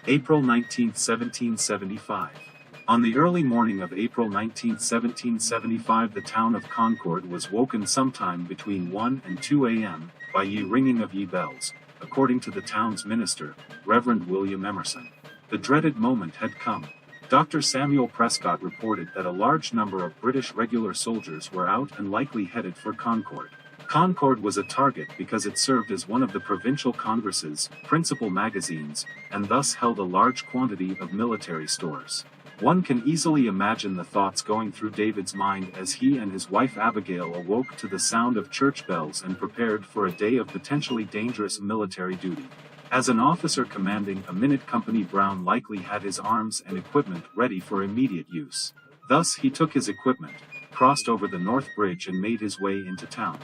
April 19, 1775. On the early morning of April 19, 1775, the town of Concord was woken sometime between 1 and 2 a.m. by ye ringing of ye bells, according to the town's minister, Reverend William Emerson. The dreaded moment had come. Dr. Samuel Prescott reported that a large number of British regular soldiers were out and likely headed for Concord. Concord was a target because it served as one of the provincial congress's principal magazines, and thus held a large quantity of military stores. One can easily imagine the thoughts going through David's mind as he and his wife Abigail awoke to the sound of church bells and prepared for a day of potentially dangerous military duty. As an officer commanding a minute company, Brown likely had his arms and equipment ready for immediate use. Thus he took his equipment, crossed over the North Bridge and made his way into town.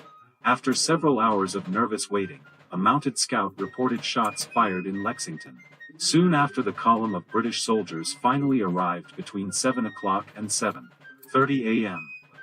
After several hours of nervous waiting, a mounted scout reported shots fired in Lexington. Soon after, the column of British soldiers finally arrived between 7 o'clock and 7:30 a.m.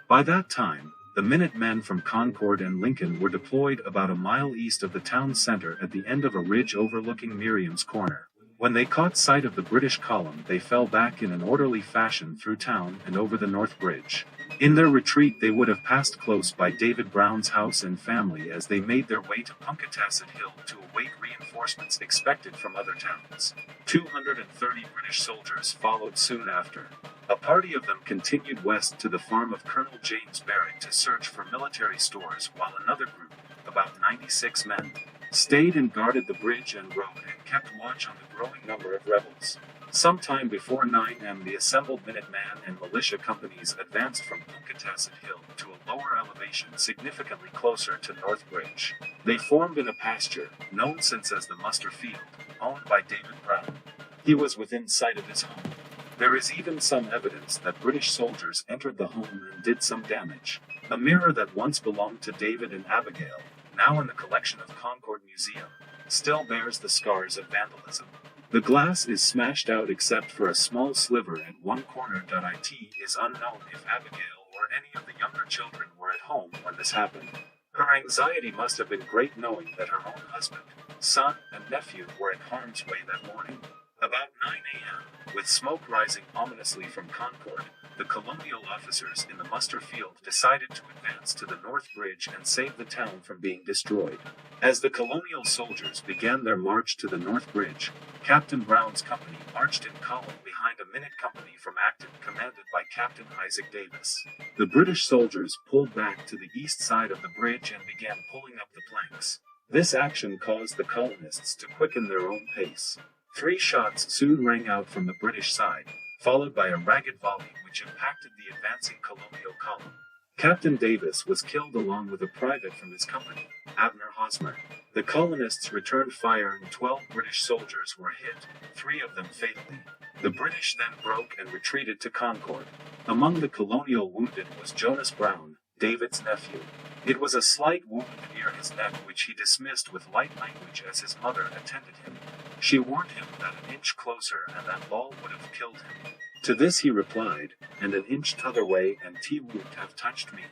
By that time, the Minutemen from Concord and Lincoln were deployed about a mile east of the town center at the end of a ridge overlooking Miriam's Corner. When they caught sight of the British column, they fell back in an orderly fashion through town and over the North Bridge. In their retreat, they would have passed close by David Brown's house and family as they made their way to Punkatasset Hill to await reinforcements expected from other towns. 230 British soldiers followed soon after. A party of them continued west to the farm of Colonel James Barrett to search for military stores, while another group, about 96 men, stayed and guarded the bridge and road and kept watch on the growing number of rebels. Sometime before 9 a.m. the assembled Minuteman and militia companies advanced from Punkatasset Hill to a lower elevation significantly closer to North Bridge. They formed in a pasture, known since as the Muster Field, owned by David Brown. He was within sight of his home. There is even some evidence that British soldiers entered the home and did some damage. A mirror that once belonged to David and Abigail, now in the collection of Concord Museum, still bears the scars of vandalism. The glass is smashed out except for a small sliver at one corner. It is unknown if Abigail or any of the younger children were at home when this happened. Her anxiety must have been great knowing that her own husband, son, and nephew were in harm's way that morning. About 9 a.m., with smoke rising ominously from Concord, the colonial officers in the Muster Field decided to advance to the North Bridge and save the town from being destroyed. As the colonial soldiers began their march to the North Bridge, Captain Brown's company marched in column behind a minute company from Acton commanded by Captain Isaac Davis. The British soldiers pulled back to the east side of the bridge and began pulling up the planks. This action caused the colonists to quicken their own pace. 3 shots soon rang out from the British side, followed by a ragged volley which impacted the advancing colonial column. Captain Davis was killed along with a private from his company, Abner Hosmer. The colonists returned fire and 12 British soldiers were hit, 3 of them fatally. The British then broke and retreated to Concord. Among the colonial wounded was Jonas Brown, David's nephew. It was a slight wound near his neck which he dismissed with light language as his mother attended him. She warned him that an inch closer and that ball would have killed him. To this he replied, "And an inch t'other way and T would have touched me."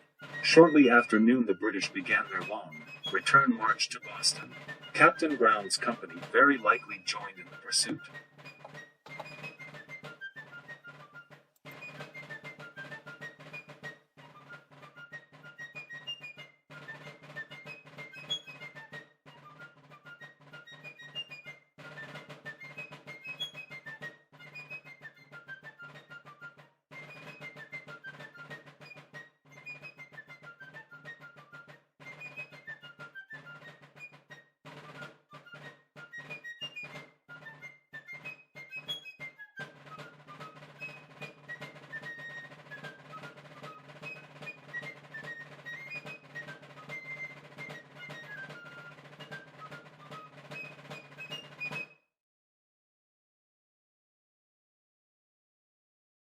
Shortly after noon the British began their long, return march to Boston. Captain Brown's company very likely joined in the pursuit.